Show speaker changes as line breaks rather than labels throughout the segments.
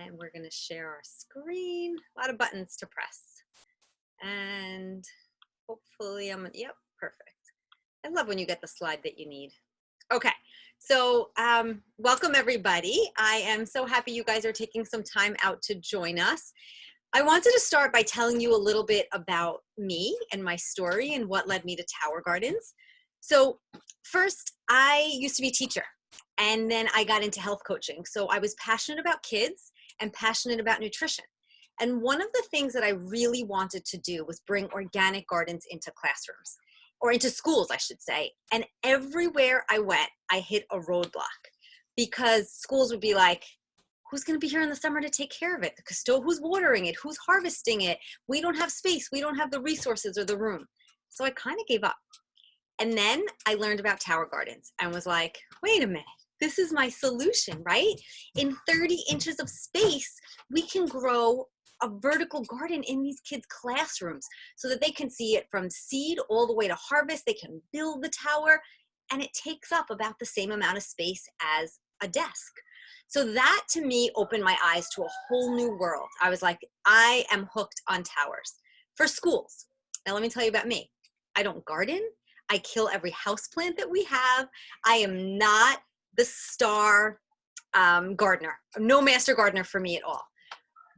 And we're going to share our screen. A lot of buttons to press. And hopefully yep, perfect. I love when you get the slide that you need. Okay, so welcome everybody. I am so happy you guys are taking some time out to join us. I wanted to start by telling you a little bit about me and my story and what led me to Tower Gardens. So first, I used to be a teacher, and then I got into health coaching. So I was passionate about kids and passionate about nutrition. And one of the things that I really wanted to do was bring organic gardens into classrooms, or into schools, I should say. And everywhere I went, I hit a roadblock, because schools would be like, who's going to be here in the summer to take care of it? Who's watering it? Who's harvesting it? We don't have space. We don't have the resources or the room. So I kind of gave up. And then I learned about Tower Gardens and was like, wait a minute, this is my solution, right? In 30 inches of space, we can grow a vertical garden in these kids' classrooms so that they can see it from seed all the way to harvest. They can build the tower, and it takes up about the same amount of space as a desk. So that to me opened my eyes to a whole new world. I was like, I am hooked on towers for schools. Now let me tell you about me. I don't garden. I kill every houseplant that we have. I am not the star gardener. No master gardener for me at all.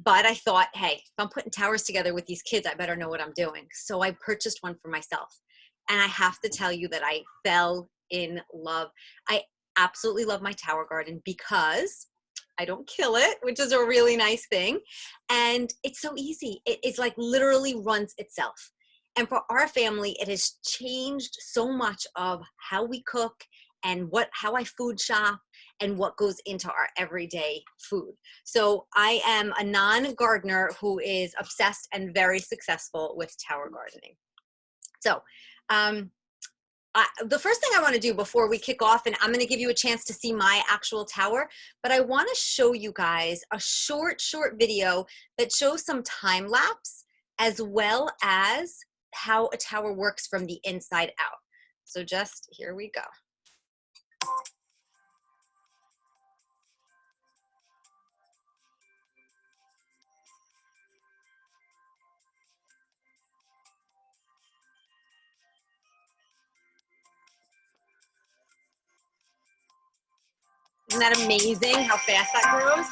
But I thought, hey, if I'm putting towers together with these kids, I better know what I'm doing. So I purchased one for myself. And I have to tell you that I fell in love. I absolutely love my tower garden because I don't kill it, which is a really nice thing. And it's so easy. It's like literally runs itself. And for our family, it has changed so much of how we cook and how I food shop and what goes into our everyday food. So I am a non-gardener who is obsessed and very successful with tower gardening. So the first thing I want to do before we kick off, and I'm going to give you a chance to see my actual tower, but I want to show you guys a short video that shows some time lapse as well as how a tower works from the inside out. So just here we go. Isn't that amazing how fast that grows?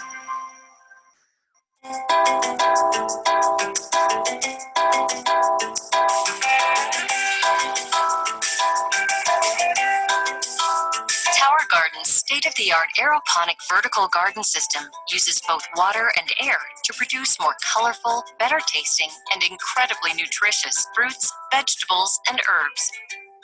Tower Garden's state-of-the-art aeroponic vertical garden system uses both water and air to produce more colorful, better-tasting, and incredibly nutritious fruits, vegetables, and herbs.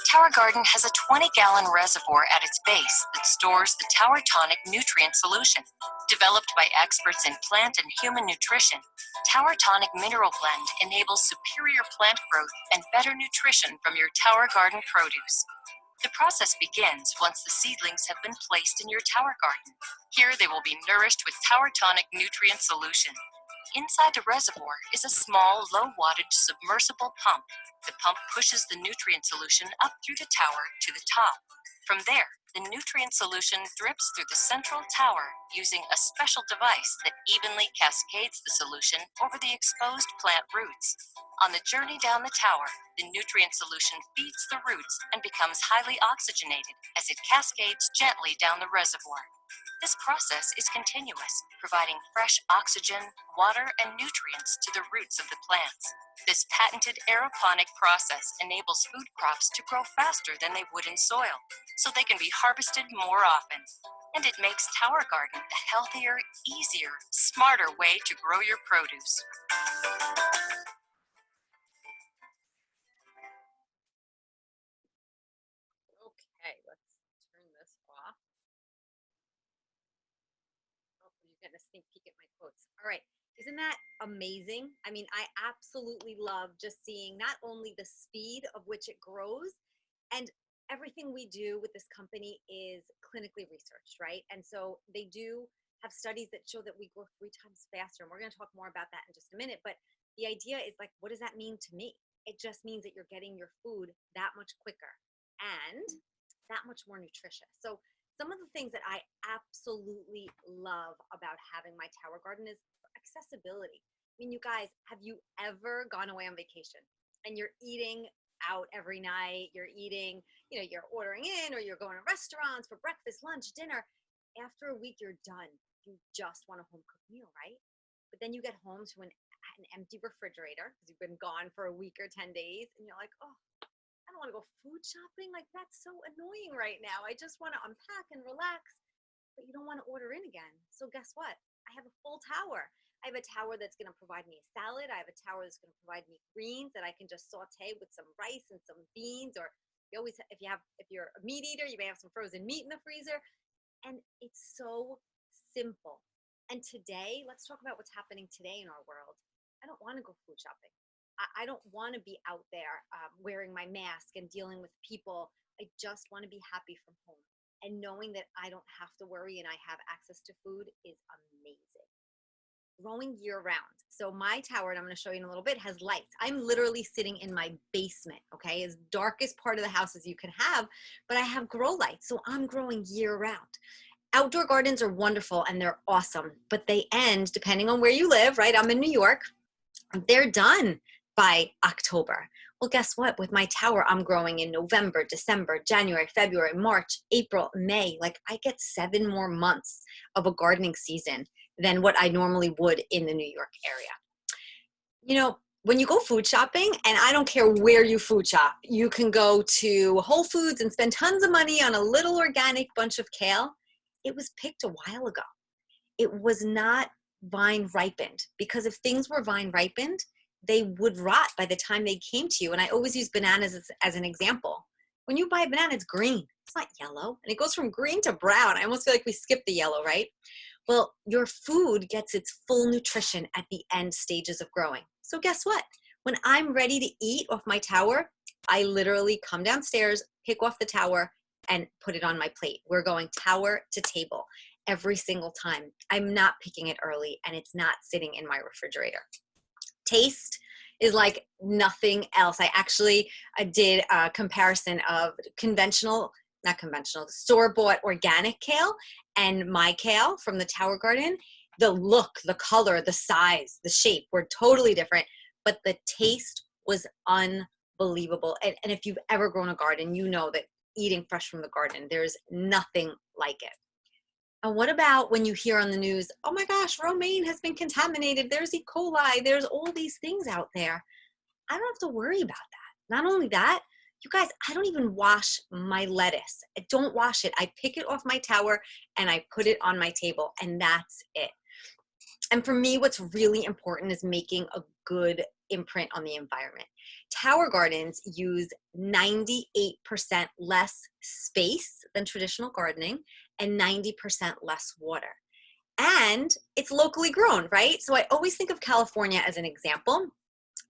Tower Garden has a 20-gallon reservoir at its base that stores the Tower Tonic nutrient solution. Developed by experts in plant and human nutrition, Tower Tonic Mineral Blend enables superior plant growth and better nutrition from your Tower Garden produce. The process begins once the seedlings have been placed in your tower garden. Here they will be nourished with Tower Tonic nutrient solution. Inside the reservoir is a small, low-wattage submersible pump. The pump pushes the nutrient solution up through the tower to the top. From there, the nutrient solution drips through the central tower using a special device that evenly cascades the solution over the exposed plant roots. On the journey down the tower, the nutrient solution feeds the roots and becomes highly oxygenated as it cascades gently down the reservoir. This process is continuous, providing fresh oxygen, water, and nutrients to the roots of the plants. This patented aeroponic process enables food crops to grow faster than they would in soil, so they can be harvested more often. And it makes Tower Garden a healthier, easier, smarter way to grow your produce.
Okay, let's turn this off. Oh, you're getting a sneak peek at my quotes. All right, isn't that amazing? I mean, I absolutely love just seeing not only the speed of which it grows, and everything we do with this company is clinically researched, right? And so they do have studies that show that we grow 3 times faster. And we're going to talk more about that in just a minute. But the idea is like, what does that mean to me? It just means that you're getting your food that much quicker and that much more nutritious. So some of the things that I absolutely love about having my tower garden is accessibility. I mean, you guys, have you ever gone away on vacation and you're eating out every night? You're eating, you're ordering in, or you're going to restaurants for breakfast, lunch, dinner. After a week, you're done. You just want a home cooked meal, right? But then you get home to an empty refrigerator because you've been gone for a week or 10 days, and you're like, oh, I don't want to go food shopping. Like, that's so annoying right now. I just want to unpack and relax, but you don't want to order in again. So guess what? I have a full tower. I have a tower that's going to provide me a salad. I have a tower that's going to provide me greens that I can just saute with some rice and some beans. Or you always, if you're a meat eater, you may have some frozen meat in the freezer. And it's so simple. And today, let's talk about what's happening today in our world. I don't want to go food shopping. I don't want to be out there wearing my mask and dealing with people. I just want to be happy from home. And knowing that I don't have to worry and I have access to food is amazing. Growing year round. So my tower, and I'm going to show you in a little bit, has lights. I'm literally sitting in my basement, okay? As darkest part of the house as you can have, but I have grow lights. So I'm growing year round. Outdoor gardens are wonderful and they're awesome, but they end, depending on where you live, right? I'm in New York. They're done by October. Well, guess what? With my tower, I'm growing in November, December, January, February, March, April, May. Like, I get 7 more months of a gardening season than what I normally would in the New York area. When you go food shopping, and I don't care where you food shop, you can go to Whole Foods and spend tons of money on a little organic bunch of kale. It was picked a while ago. It was not vine ripened, because if things were vine ripened, they would rot by the time they came to you. And I always use bananas as an example. When you buy a banana, it's green. It's not yellow. And it goes from green to brown. I almost feel like we skipped the yellow, right? Well, your food gets its full nutrition at the end stages of growing. So guess what? When I'm ready to eat off my tower, I literally come downstairs, pick off the tower, and put it on my plate. We're going tower to table every single time. I'm not picking it early, and it's not sitting in my refrigerator. Taste is like nothing else. I did a comparison of store-bought organic kale and my kale from the Tower Garden. The look, the color, the size, the shape were totally different, but the taste was unbelievable. And if you've ever grown a garden, you know that eating fresh from the garden, there's nothing like it. And what about when you hear on the news, oh my gosh, romaine has been contaminated. There's E. coli. There's all these things out there. I don't have to worry about that. Not only that, you guys, I don't even wash my lettuce. I don't wash it. I pick it off my tower and I put it on my table, and that's it. And for me, what's really important is making a good imprint on the environment. Tower gardens use 98% less space than traditional gardening and 90% less water. And it's locally grown, right? So I always think of California as an example.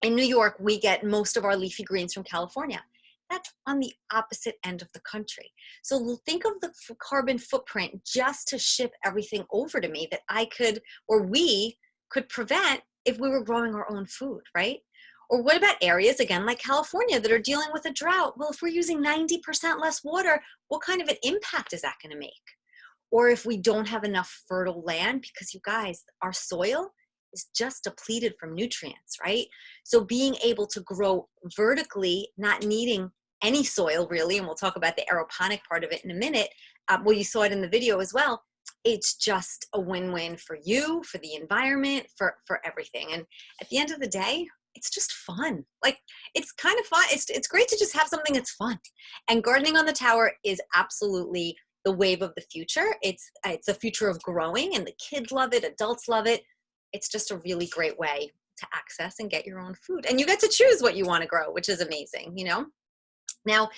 In New York, we get most of our leafy greens from California. That's on the opposite end of the country. So think of the carbon footprint just to ship everything over to me that I could, or we could prevent if we were growing our own food, right? Or what about areas, again, like California that are dealing with a drought? Well, if we're using 90% less water, what kind of an impact is that going to make? Or if we don't have enough fertile land, because you guys, our soil is just depleted from nutrients, right? So being able to grow vertically, not needing any soil really, and we'll talk about the aeroponic part of it in a minute. Well, you saw it in the video as well. It's just a win-win for you, for the environment, for everything. And at the end of the day, it's just fun. Like, it's kind of fun. It's great to just have something that's fun. And gardening on the tower is absolutely the wave of the future. It's the future of growing, and the kids love it, adults love it. It's just a really great way to access and get your own food. And you get to choose what you want to grow, which is amazing, you know? Now,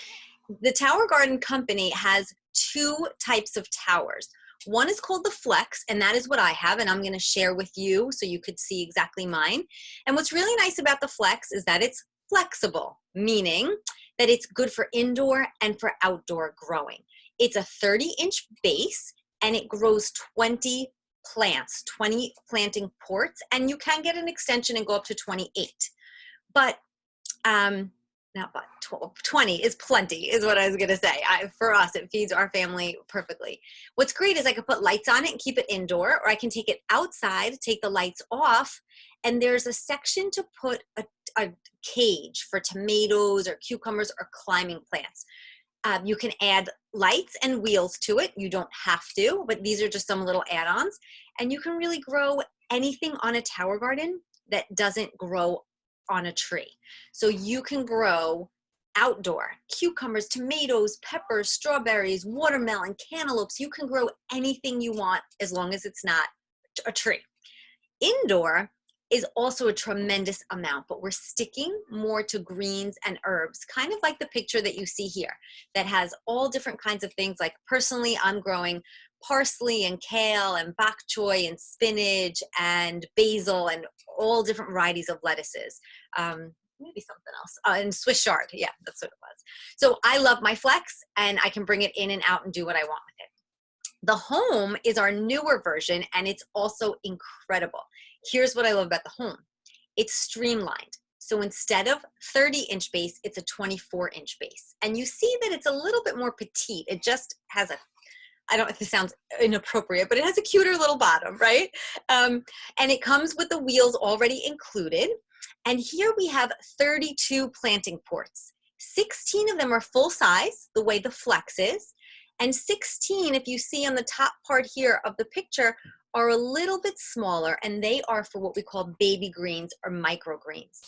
the Tower Garden Company has 2 types of towers. One is called the Flex, and that is what I have, and I'm going to share with you so you could see exactly mine. And what's really nice about the Flex is that it's flexible, meaning that it's good for indoor and for outdoor growing. It's a 30-inch base, and it grows 20 plants, 20 planting ports, and you can get an extension and go up to 28. But not but 12, 20 is plenty is what I was going to say. For us, it feeds our family perfectly. What's great is I could put lights on it and keep it indoor, or I can take it outside, take the lights off, and there's a section to put a cage for tomatoes or cucumbers or climbing plants. You can add lights and wheels to it. You don't have to, but these are just some little add-ons. And you can really grow anything on a tower garden that doesn't grow on a tree. So you can grow outdoor cucumbers, tomatoes, peppers, strawberries, watermelon, cantaloupes. You can grow anything you want as long as it's not a tree. Indoor is also a tremendous amount, but we're sticking more to greens and herbs, kind of like the picture that you see here that has all different kinds of things. Like personally, I'm growing parsley and kale and bok choy and spinach and basil and all different varieties of lettuces. Maybe something else, and Swiss chard. Yeah, that's what it was. So I love my Flex, and I can bring it in and out and do what I want with it. The Home is our newer version, and it's also incredible. Here's what I love about the Home. It's streamlined. So instead of 30-inch base, it's a 24-inch base. And you see that it's a little bit more petite. It just has I don't know if this sounds inappropriate, but it has a cuter little bottom, right? And it comes with the wheels already included. And here we have 32 planting ports. 16 of them are full size, the way the Flex is. And 16, if you see on the top part here of the picture, are a little bit smaller, and they are for what we call baby greens or microgreens.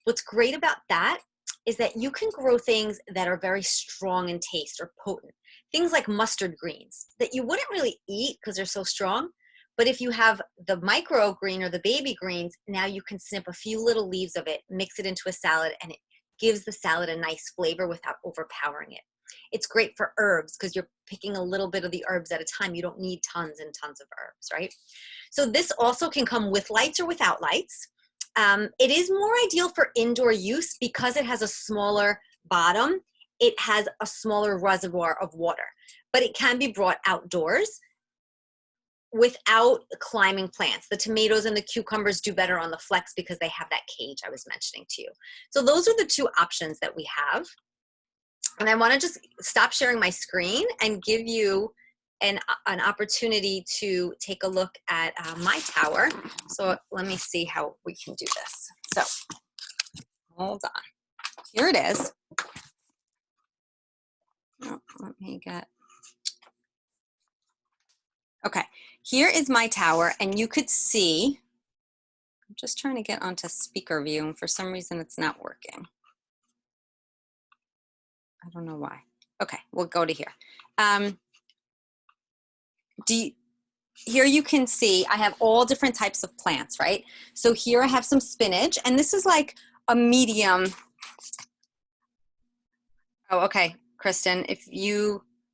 What's great about that is that you can grow things that are very strong in taste or potent. Things like mustard greens that you wouldn't really eat because they're so strong. But if you have the microgreen or the baby greens, now you can snip a few little leaves of it, mix it into a salad, and it gives the salad a nice flavor without overpowering it. It's great for herbs because you're picking a little bit of the herbs at a time. You don't need tons and tons of herbs, right? So this also can come with lights or without lights. It is more ideal for indoor use because it has a smaller bottom. It has a smaller reservoir of water, but it can be brought outdoors without climbing plants. The tomatoes and the cucumbers do better on the Flex because they have that cage I was mentioning to you. So those are the two options that we have. And I want to just stop sharing my screen and give you an opportunity to take a look at my tower. So let me see how we can do this. So hold on. Here it is. Oh, let me get. Okay, here is my tower, and you could see, I'm just trying to get onto speaker view, and for some reason it's not working. I don't know why. Okay, we'll go to here. Here you can see I have all different types of plants, right? So here I have some spinach, and this is like a medium. Oh, okay, Kristen,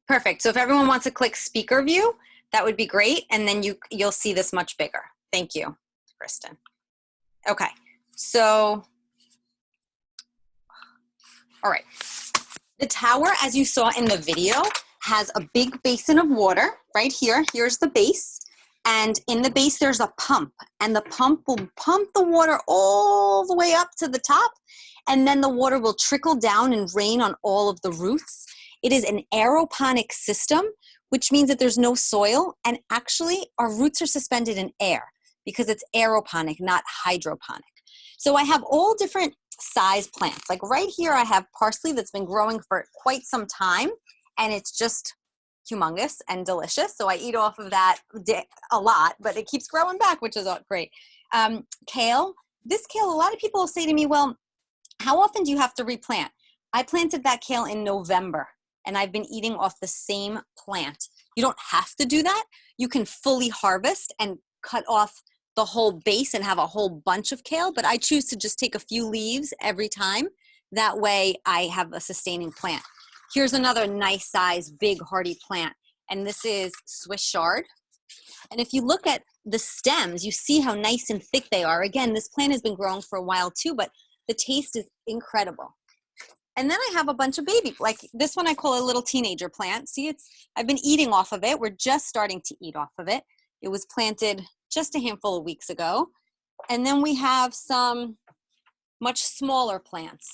perfect. So if everyone wants to click speaker view, that would be great, and then you'll see this much bigger. Thank you, Kristen. Okay, so, all right. The tower, as you saw in the video, has a big basin of water right here. Here's the base. And in the base, there's a pump. And the pump will pump the water all the way up to the top. And then the water will trickle down and rain on all of the roots. It is an aeroponic system, which means that there's no soil. And actually, our roots are suspended in air because it's aeroponic, not hydroponic. So I have all different size plants. Like right here, I have parsley that's been growing for quite some time, and it's just humongous and delicious. So I eat off of that a lot, but it keeps growing back, which is great. Kale. This kale, a lot of people will say to me, well, how often do you have to replant? I planted that kale in November, and I've been eating off the same plant. You don't have to do that. You can fully harvest and cut off the whole base and have a whole bunch of kale, but I choose to just take a few leaves every time. That way I have a sustaining plant. Here's another nice size, big hardy plant, and this is Swiss chard. And if you look at the stems, you see how nice and thick they are. Again, this plant has been growing for a while too, but the taste is incredible. And then I have a bunch of baby, like this one I call a little teenager plant. See, I've been eating off of it. We're just starting to eat off of it. It was planted just a handful of weeks ago. And then we have some much smaller plants.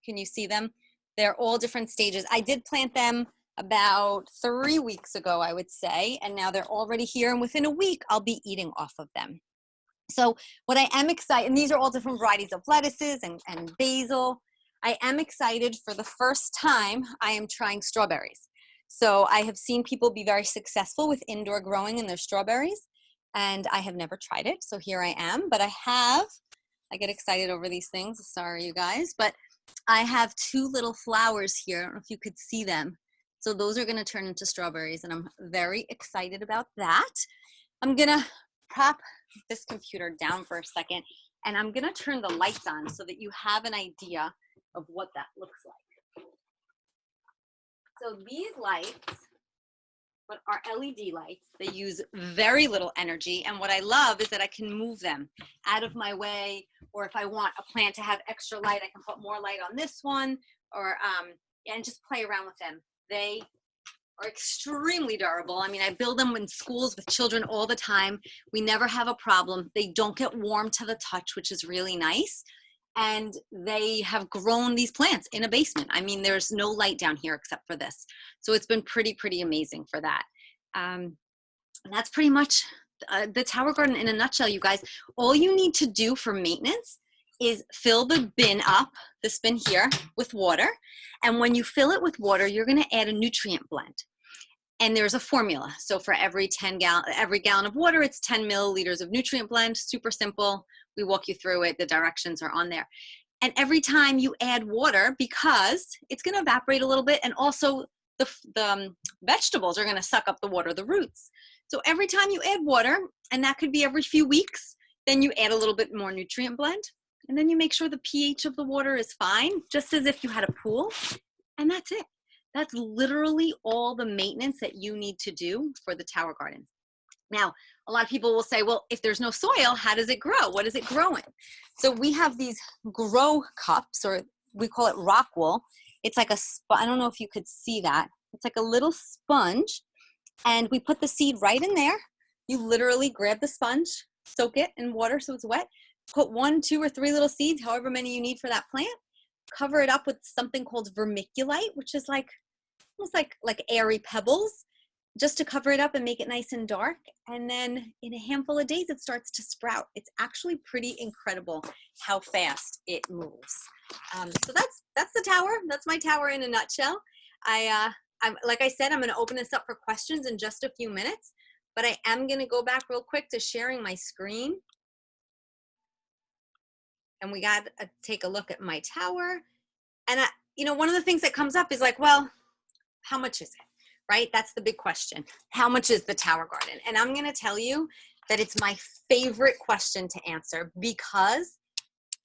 Can you see them? They're all different stages. I did plant them about 3 weeks ago, I would say, and now they're already here, and within a week, I'll be eating off of them. So what I am excited, and these are all different varieties of lettuces and basil. I am excited for the first time I am trying strawberries. So I have seen people be very successful with indoor growing in their strawberries, and I have never tried it. So here I am, but I get excited over these things. Sorry, you guys, but I have 2 little flowers here. I don't know if you could see them. So those are gonna turn into strawberries, and I'm very excited about that. I'm gonna prop this computer down for a second, and I'm gonna turn the lights on so that you have an idea of what that looks like. So these lights, what are LED lights, they use very little energy, and what I love is that I can move them out of my way, or if I want a plant to have extra light, I can put more light on this one, or and just play around with them. They are extremely durable. I mean, I build them in schools with children all the time. We never have a problem. They don't get warm to the touch, which is really nice. And they have grown these plants in a basement. I mean, there's no light down here except for this. So it's been pretty amazing for that. And that's pretty much the Tower Garden in a nutshell, you guys. All you need to do for maintenance is fill the bin up, this bin here, with water. And when you fill it with water, you're gonna add a nutrient blend. And there's a formula. So for every gallon of water, it's 10 milliliters of nutrient blend, super simple. We walk you through it, the directions are on there. And every time you add water, because it's gonna evaporate a little bit, and also the vegetables are gonna suck up the water, the roots. So every time you add water, and that could be every few weeks, then you add a little bit more nutrient blend, and then you make sure the pH of the water is fine, just as if you had a pool, and that's it. That's literally all the maintenance that you need to do for the Tower Garden. Now, a lot of people will say, well, if there's no soil, how does it grow? What does it grow in? So we have these grow cups, or we call it rock wool. It's like I don't know if you could see that. It's like a little sponge, and we put the seed right in there. You literally grab the sponge, soak it in water so it's wet, put 1, 2, or 3 little seeds, however many you need for that plant, cover it up with something called vermiculite, which is like almost like airy pebbles, just to cover it up and make it nice and dark. And then in a handful of days, it starts to sprout. It's actually pretty incredible how fast it moves. So that's the tower. That's my tower in a nutshell. I'm like I said, I'm going to open this up for questions in just a few minutes, but I am going to go back real quick to sharing my screen. And we got to take a look at my tower. And one of the things that comes up is like, well, how much is it, right? That's the big question. How much is the Tower Garden? And I'm going to tell you that it's my favorite question to answer, because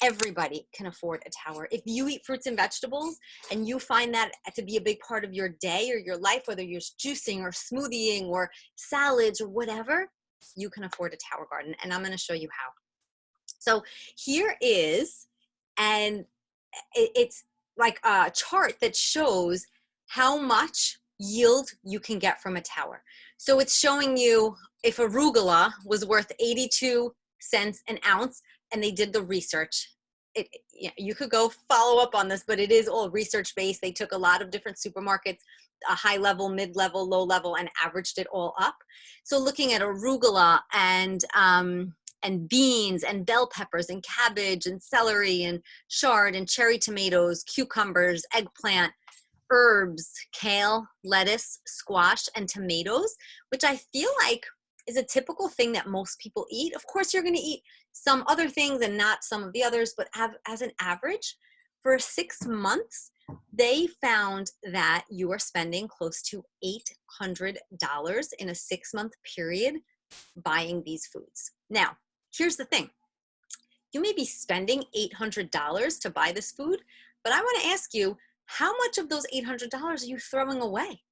everybody can afford a tower. If you eat fruits and vegetables and you find that to be a big part of your day or your life, whether you're juicing or smoothieing or salads or whatever, you can afford a Tower Garden. And I'm going to show you how. So here is, and it's like a chart that shows how much yield you can get from a tower. So it's showing you if arugula was worth 82 cents an ounce, and they did the research. You could go follow up on this, but it is all research based. They took a lot of different supermarkets, a high level, mid level, low level, and averaged it all up. So looking at arugula and beans and bell peppers and cabbage and celery and chard and cherry tomatoes, cucumbers, eggplant, herbs, kale, lettuce, squash, and tomatoes, which I feel like is a typical thing that most people eat. Of course, you're going to eat some other things and not some of the others, but as an average, for 6 months, they found that you are spending close to $800 in a 6-month period buying these foods. Now, here's the thing. You may be spending $800 to buy this food, but I want to ask you, how much of those $800 are you throwing away?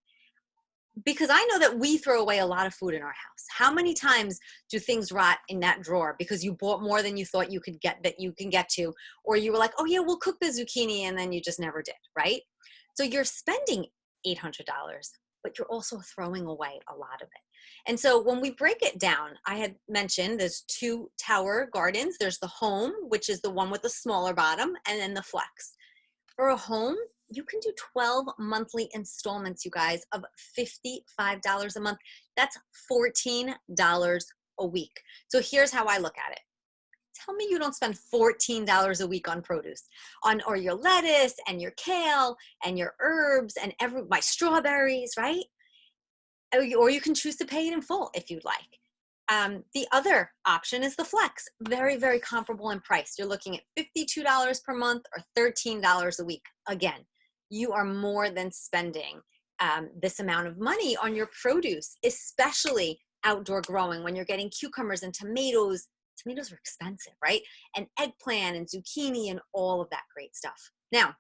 Because I know that we throw away a lot of food in our house. How many times do things rot in that drawer because you bought more than you thought you could get, that you can get to, or you were like, oh yeah, we'll cook the zucchini, and then you just never did, right? So you're spending $800, but you're also throwing away a lot of it. And so when we break it down, I had mentioned there's 2 tower gardens. There's the home, which is the one with the smaller bottom, and then the flex. For a home, you can do 12 monthly installments, you guys, of $55 a month. That's $14 a week. So here's how I look at it. Tell me you don't spend $14 a week on produce, or your lettuce and your kale and your herbs and my strawberries, right? Or you can choose to pay it in full if you'd like. The other option is the flex, very, very comparable in price. You're looking at $52 per month or $13 a week. Again, you are more than spending this amount of money on your produce, especially outdoor growing when you're getting cucumbers and tomatoes. Tomatoes are expensive, right? And eggplant and zucchini and all of that great stuff. Now,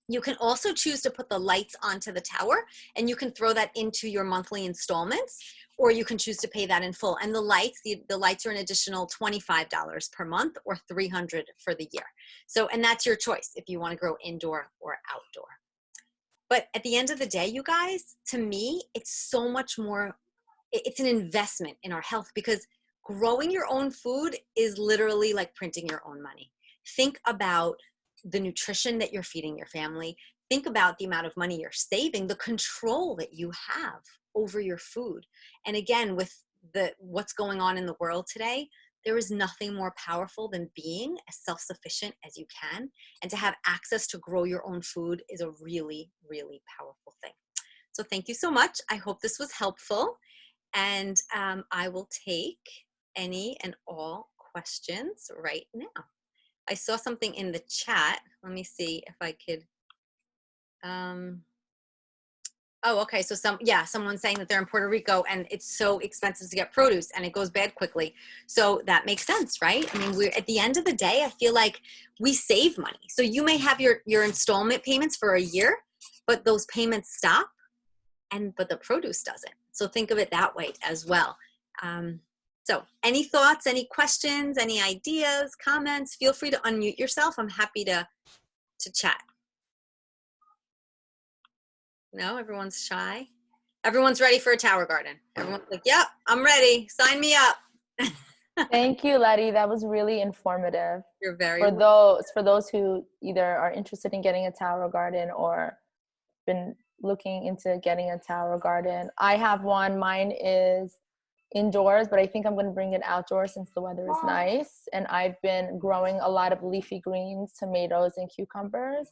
you can also choose to put the lights onto the tower, and you can throw that into your monthly installments, or you can choose to pay that in full. And the lights are an additional $25 per month or $300 for the year. So, and that's your choice if you want to grow indoor or outdoor. But at the end of the day, you guys, to me, it's so much more, it's an investment in our health, because growing your own food is literally like printing your own money. Think about the nutrition that you're feeding your family. Think about the amount of money you're saving, the control that you have over your food. And again, with what's going on in the world today, there is nothing more powerful than being as self-sufficient as you can. And to have access to grow your own food is a really, really powerful thing. So thank you so much. I hope this was helpful. And I will take any and all questions right now. I saw something in the chat. Let me see if I could. Oh, okay. So someone's saying that they're in Puerto Rico and it's so expensive to get produce and it goes bad quickly. So that makes sense, right? I mean, we're at the end of the day, I feel like we save money. So you may have your installment payments for a year, but those payments stop, but the produce doesn't. So think of it that way as well. So any thoughts, any questions, any ideas, comments, feel free to unmute yourself. I'm happy to chat. No, everyone's shy. Everyone's ready for a tower garden. Everyone's like, yep, I'm ready. Sign me up.
Thank you, Letty. That was really informative.
You're very
for those who either are interested in getting a tower garden or been looking into getting a tower garden. I have one. Mine is indoors, but I think I'm going to bring it outdoors since the weather is nice. And I've been growing a lot of leafy greens, tomatoes, and cucumbers.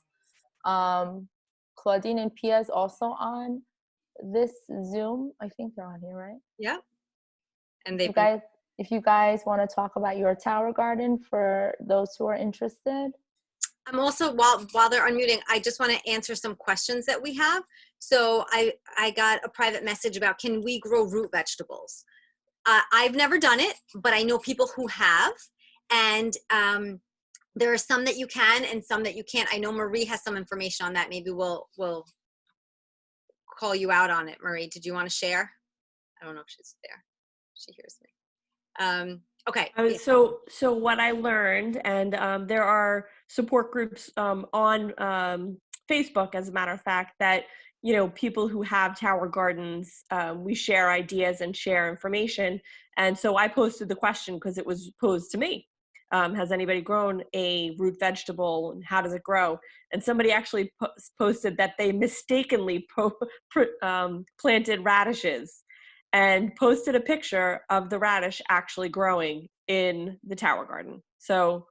Claudine and Pia is also on this Zoom. I think they're on here, right?
Yeah. And
if you guys want to talk about your tower garden for those who are interested.
I'm also, while they're unmuting, I just want to answer some questions that we have. So I got a private message about, can we grow root vegetables? I've never done it, but I know people who have. And there are some that you can and some that you can't. I know Marie has some information on that. Maybe we'll call you out on it. Marie, did you want to share? I don't know if she's there. She hears me. Okay.
So what I learned, and there are support groups on Facebook, as a matter of fact, that, you know, people who have tower gardens, we share ideas and share information. And so I posted the question because it was posed to me. Has anybody grown a root vegetable, and how does it grow? And somebody actually posted that they mistakenly planted radishes and posted a picture of the radish actually growing in the tower garden. So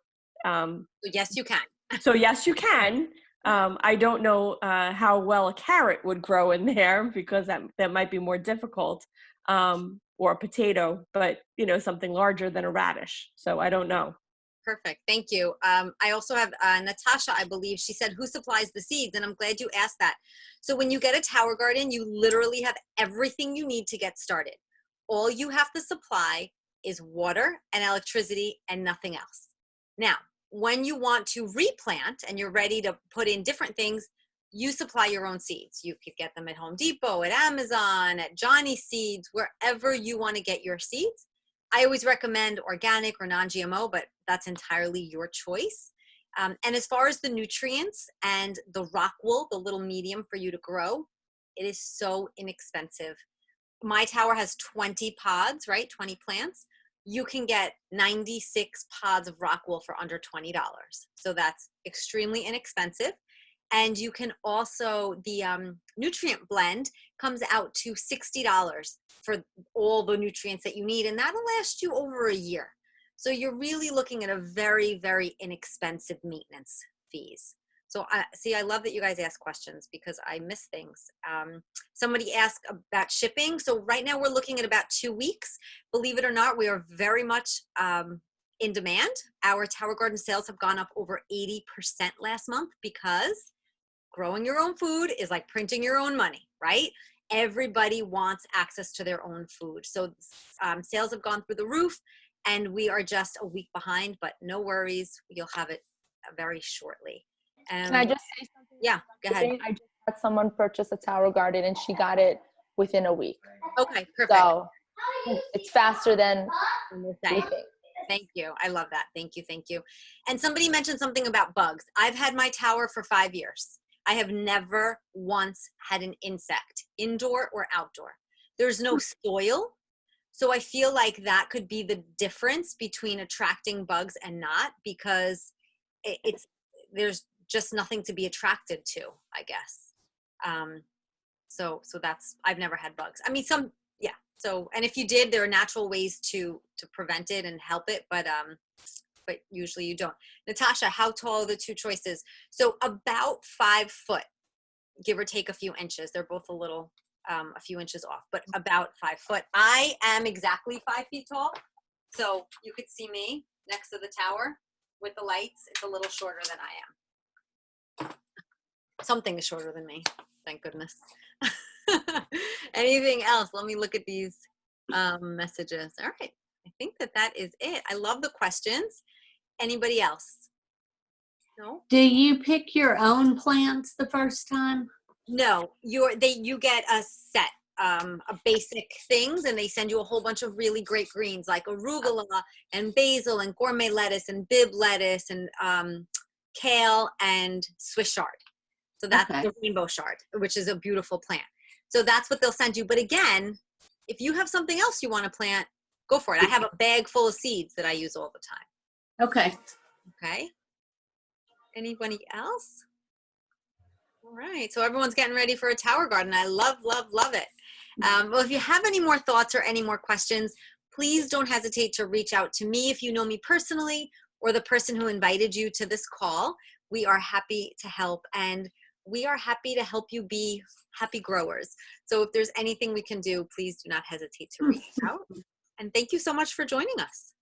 yes, you can.
So yes, you can. I don't know how well a carrot would grow in there, because that might be more difficult, or a potato, but you know, something larger than a radish. So I don't know.
Perfect. Thank you. I also have Natasha, I believe. She said, who supplies the seeds? And I'm glad you asked that. So when you get a tower garden, you literally have everything you need to get started. All you have to supply is water and electricity and nothing else. Now, when you want to replant and you're ready to put in different things, you supply your own seeds. You could get them at Home Depot, at Amazon, at Johnny Seeds, wherever you want to get your seeds. I always recommend organic or non-GMO, but that's entirely your choice. And as far as the nutrients and the rock wool, the little medium for you to grow, it is so inexpensive. My tower has 20 pods, right? 20 plants. You can get 96 pods of rock wool for under $20. So that's extremely inexpensive. And you can also, the nutrient blend comes out to $60 for all the nutrients that you need, and that'll last you over a year. So you're really looking at a very, very inexpensive maintenance fees. So I love that you guys ask questions because I miss things. Somebody asked about shipping. So right now we're looking at about 2 weeks. Believe it or not, we are very much in demand. Our Tower Garden sales have gone up over 80% last month because growing your own food is like printing your own money, right? Everybody wants access to their own food. So sales have gone through the roof, and we are just a week behind, but no worries. You'll have it very shortly.
Can I just say something?
Yeah, go ahead.
I just had someone purchase a Tower Garden and she got it within a week.
Okay, perfect.
So it's faster than we think.
Thank you. I love that. Thank you. Thank you. And somebody mentioned something about bugs. I've had my tower for 5 years. I have never once had an insect, indoor or outdoor. There's no soil. So I feel like that could be the difference between attracting bugs and not, because there's just nothing to be attracted to, I guess. So that's, I've never had bugs. I mean, yeah. So, and if you did, there are natural ways to prevent it and help it, but usually you don't. Natasha, how tall are the two choices? So about 5 foot, give or take a few inches. They're both a few inches off, but about 5 foot. I am exactly 5 feet tall. So you could see me next to the tower with the lights. It's a little shorter than I am. Something is shorter than me. Thank goodness. Anything else? Let me look at these messages. All right. I think that is it. I love the questions. Anybody else? No?
Do you pick your own plants the first time?
No, you get a set of basic things, and they send you a whole bunch of really great greens like arugula and basil and gourmet lettuce and bib lettuce and kale and Swiss chard. So that's the rainbow chard, which is a beautiful plant. So that's what they'll send you. But again, if you have something else you want to plant, go for it. I have a bag full of seeds that I use all the time.
Okay.
Okay. Anybody else? All right. So everyone's getting ready for a tower garden. I love, love, love it. Well, if you have any more thoughts or any more questions, please don't hesitate to reach out to me if you know me personally or the person who invited you to this call. We are happy to help, and we are happy to help you be happy growers. So if there's anything we can do, please do not hesitate to reach out. And thank you so much for joining us.